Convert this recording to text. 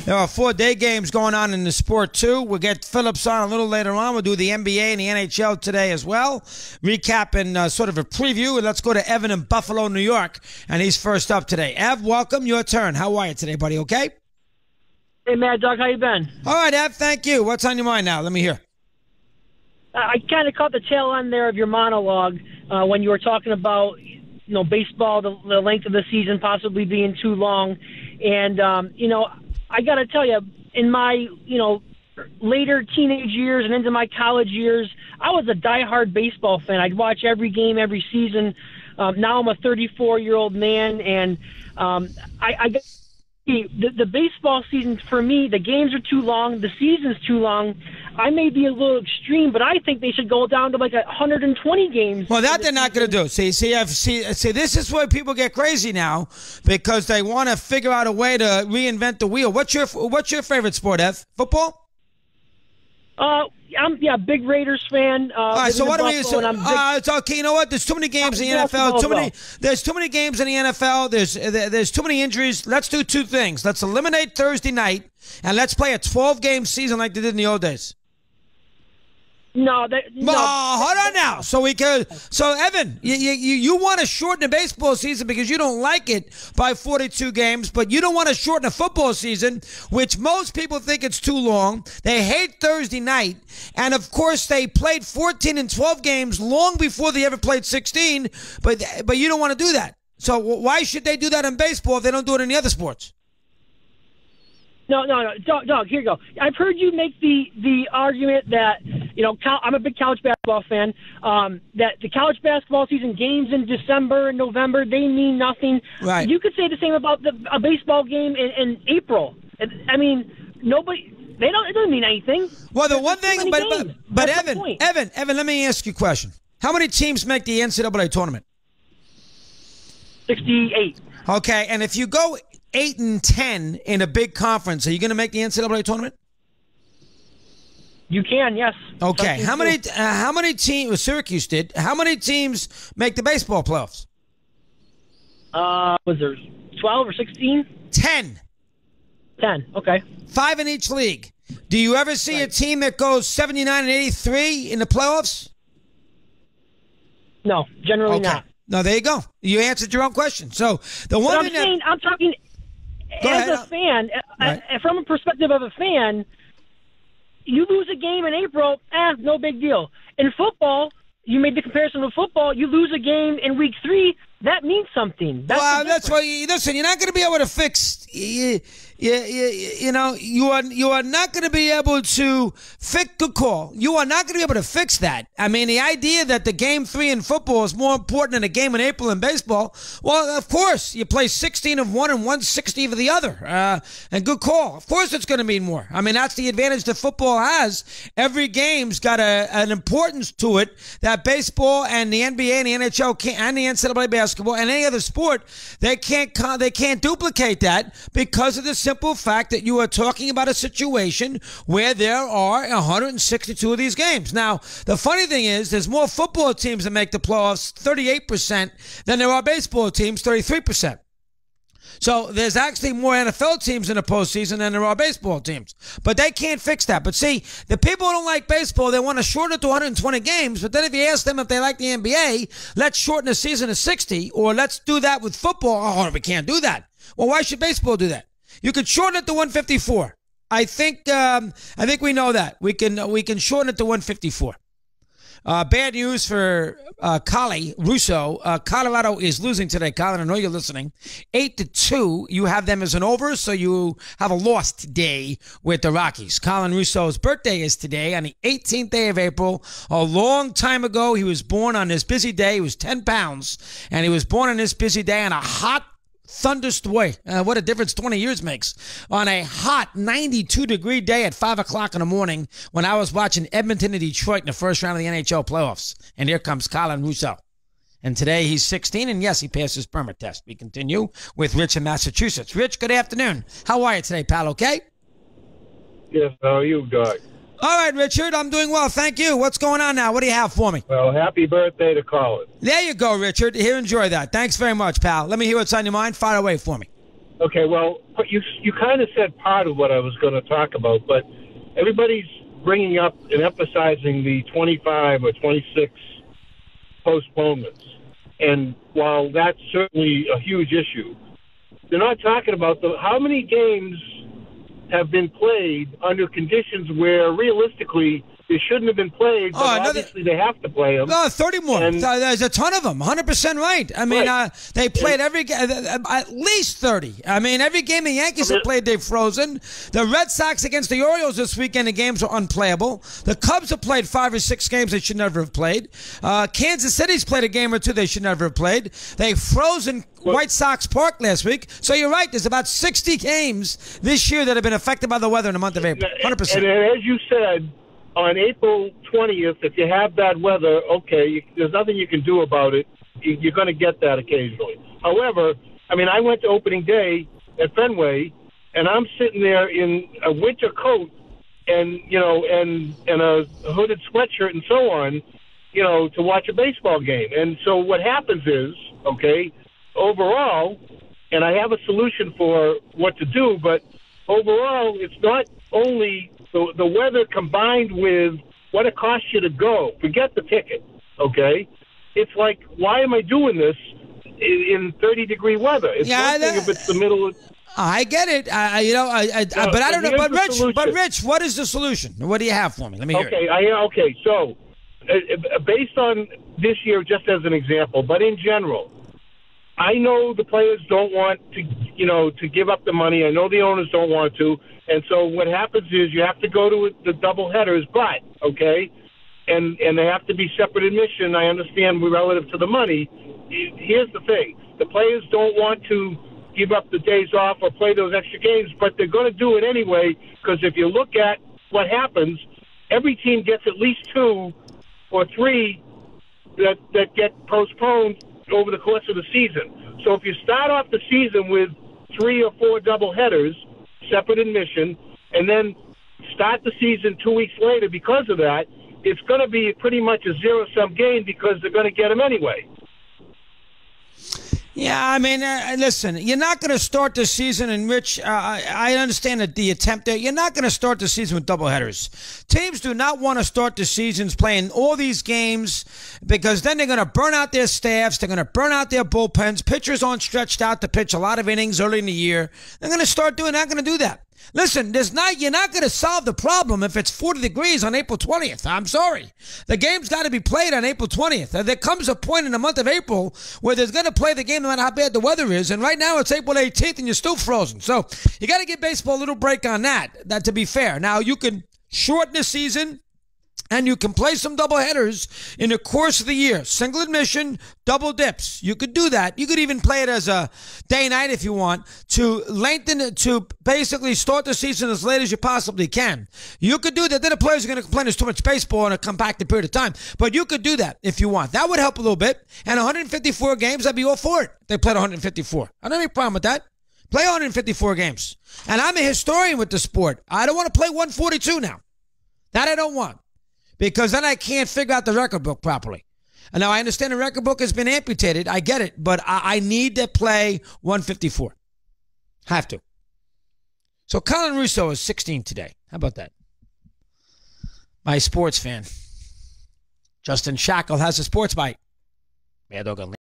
There are 4-day games going on in the sport, too. We'll get Phillips on a little later on. We'll do the NBA and the NHL today as well. Recap and sort of a preview. And let's go to Evan in Buffalo, New York. And he's first up today. Ev, welcome. Your turn. How are you today, buddy? Okay? Hey, Mad Dog. How you been? All right, Ev. Thank you. What's on your mind now? Let me hear. I kind of caught the tail end there of your monologue when you were talking about, baseball, the length of the season possibly being too long. And, I got to tell you, in my, later teenage years and into my college years, I was a diehard baseball fan. I'd watch every game, every season. Now I'm a 34-year-old man, and I got the baseball season, for me, the games are too long, the season's too long. I may be a little extreme, but I think they should go down to like 120 games. Well, that they're not going to do. See, this is where people get crazy now because they want to figure out a way to reinvent the wheel. What's your favorite sport, Ev? Football? I'm big Raiders fan. All right, so what do we? It's okay. You know what? There's too many games in the NFL. There's too many games in the NFL. There's too many injuries. Let's do two things. Let's eliminate Thursday night, and let's play a 12-game season like they did in the old days. No. Hold on now. So Evan, you want to shorten the baseball season because you don't like it by 42 games, but you don't want to shorten the football season, which most people think it's too long. They hate Thursday night, and of course they played 14 and 12 games long before they ever played 16. But you don't want to do that. So why should they do that in baseball if they don't do it in the other sports? No, Dog, here you go. I've heard you make the argument that, I'm a big college basketball fan, that the college basketball season games in December and November, they mean nothing. Right. You could say the same about a baseball game in April. I mean, it doesn't mean anything. Well, the one thing, but Evan, let me ask you a question. How many teams make the NCAA tournament? 68. Okay, and if you go 8-10 in a big conference, are you going to make the NCAA tournament? You can, yes. Okay. How many teams? Syracuse did. How many teams make the baseball playoffs? Was there 12 or 16? 10. 10. Okay. 5 in each league. Do you ever see a team that goes 79 and 83 in the playoffs? No, generally not. No, there you go. You answered your own question. So the one thing I'm talking. As a fan, from a perspective of a fan, you lose a game in April, no big deal. In football, you made the comparison with football, you lose a game in week 3, that means something. That's why, listen, you're not going to be able to fix, you are not going to be able to fix, good call. You are not going to be able to fix that. I mean, the idea that the game 3 in football is more important than a game in April in baseball, well, of course, you play 16 of one and 160 of the other. And good call. Of course it's going to mean more. I mean, that's the advantage that football has. Every game's got an importance to it that baseball and the NBA and the NHL and the NCAA basketball and any other sport, they can't duplicate that because of the simple fact that you are talking about a situation where there are 162 of these games. Now, the funny thing is, there's more football teams that make the playoffs, 38%, than there are baseball teams, 33%. So there's actually more NFL teams in the postseason than there are baseball teams. But they can't fix that. But see, the people who don't like baseball, they want to shorten it to 120 games. But then if you ask them if they like the NBA, let's shorten the season to 60, or let's do that with football. Oh, we can't do that. Well, why should baseball do that? You could shorten it to 154. I think we know that. We can shorten it to 154. Bad news for Chris Russo. Colorado is losing today. Colin, I know you're listening. 8-2. You have them as an over, so you have a lost day with the Rockies. Colin Russo's birthday is today on the 18th day of April. A long time ago, he was born on this busy day. He was 10 pounds, and he was born on this busy day on a hot thunderstorm. What a difference 20 years makes. On a hot 92-degree day at 5 o'clock in the morning when I was watching Edmonton and Detroit in the first round of the NHL playoffs. And here comes Colin Russo. And today he's 16, and yes, he passed his permit test. We continue with Rich in Massachusetts. Rich, good afternoon. How are you today, pal? Okay? Yes, how are you, Doug? All right, Richard, I'm doing well. Thank you. What's going on now? What do you have for me? Well, happy birthday to Colin. There you go, Richard. Here, enjoy that. Thanks very much, pal. Let me hear what's on your mind. Fire away for me. Okay, well, you kind of said part of what I was going to talk about, but everybody's bringing up and emphasizing the 25 or 26 postponements. And while that's certainly a huge issue, they're not talking about how many games have been played under conditions where realistically they shouldn't have been played, but obviously they have to play them. No, 30 more. There's a ton of them. 100% right. I mean, they played every at least 30. I mean, every game the Yankees have played, they've frozen. The Red Sox against the Orioles this weekend, the games were unplayable. The Cubs have played 5 or 6 games they should never have played. Kansas City's played a game or 2 they should never have played. They frozen White Sox Park last week. So you're right. There's about 60 games this year that have been affected by the weather in the month of April. 100%. And as you said, on April 20th, if you have bad weather, okay, there's nothing you can do about it. You're going to get that occasionally. However, I mean, I went to opening day at Fenway, and I'm sitting there in a winter coat and a hooded sweatshirt and so on, to watch a baseball game. And so what happens is, okay, overall, and I have a solution for what to do, but overall, it's not only the weather combined with what it costs you to go. Forget the ticket, okay? It's like, why am I doing this in 30-degree weather? It's one thing if it's the middle of... I get it. But I don't know. But Rich, what is the solution? What do you have for me? Let me hear it. Okay, so based on this year, just as an example, but in general, I know the players don't want to give up the money. I know the owners don't want to. And so what happens is you have to go to the double headers, but, okay, and they have to be separate admission. I understand relative to the money. Here's the thing. The players don't want to give up the days off or play those extra games, but they're going to do it anyway because if you look at what happens, every team gets at least 2 or 3 that get postponed over the course of the season. So if you start off the season with 3 or 4 double headers, separate admission, and then start the season 2 weeks later because of that, it's going to be pretty much a zero-sum game because they're going to get them anyway. Yeah, I mean, listen, you're not going to start the season, and Rich, I understand the attempt there. You're not going to start the season with doubleheaders. Teams do not want to start the seasons playing all these games because then they're going to burn out their staffs. They're going to burn out their bullpens. Pitchers aren't stretched out to pitch a lot of innings early in the year. They're going to start doing that. Going to do that. Listen, you're not going to solve the problem if it's 40 degrees on April 20th. I'm sorry. The game's got to be played on April 20th. There comes a point in the month of April where there's going to play the game no matter how bad the weather is. And right now it's April 18th and you're still frozen. So you got to give baseball a little break on that to be fair. Now you can shorten the season and you can play some doubleheaders in the course of the year. Single admission, double dips. You could do that. You could even play it as a day-night if you want to lengthen it, to basically start the season as late as you possibly can. You could do that. Then the players are going to complain there's too much baseball in a compacted period of time. But you could do that if you want. That would help a little bit. And 154 games, I'd be all for it. They played 154. I don't have any problem with that. Play 154 games. And I'm a historian with the sport. I don't want to play 142 now. That I don't want. Because then I can't figure out the record book properly. And now I understand the record book has been amputated. I get it. But I need to play 154. Have to. So Colin Russo is 16 today. How about that? My sports fan. Justin Shackle has a sports bite. Mad Dog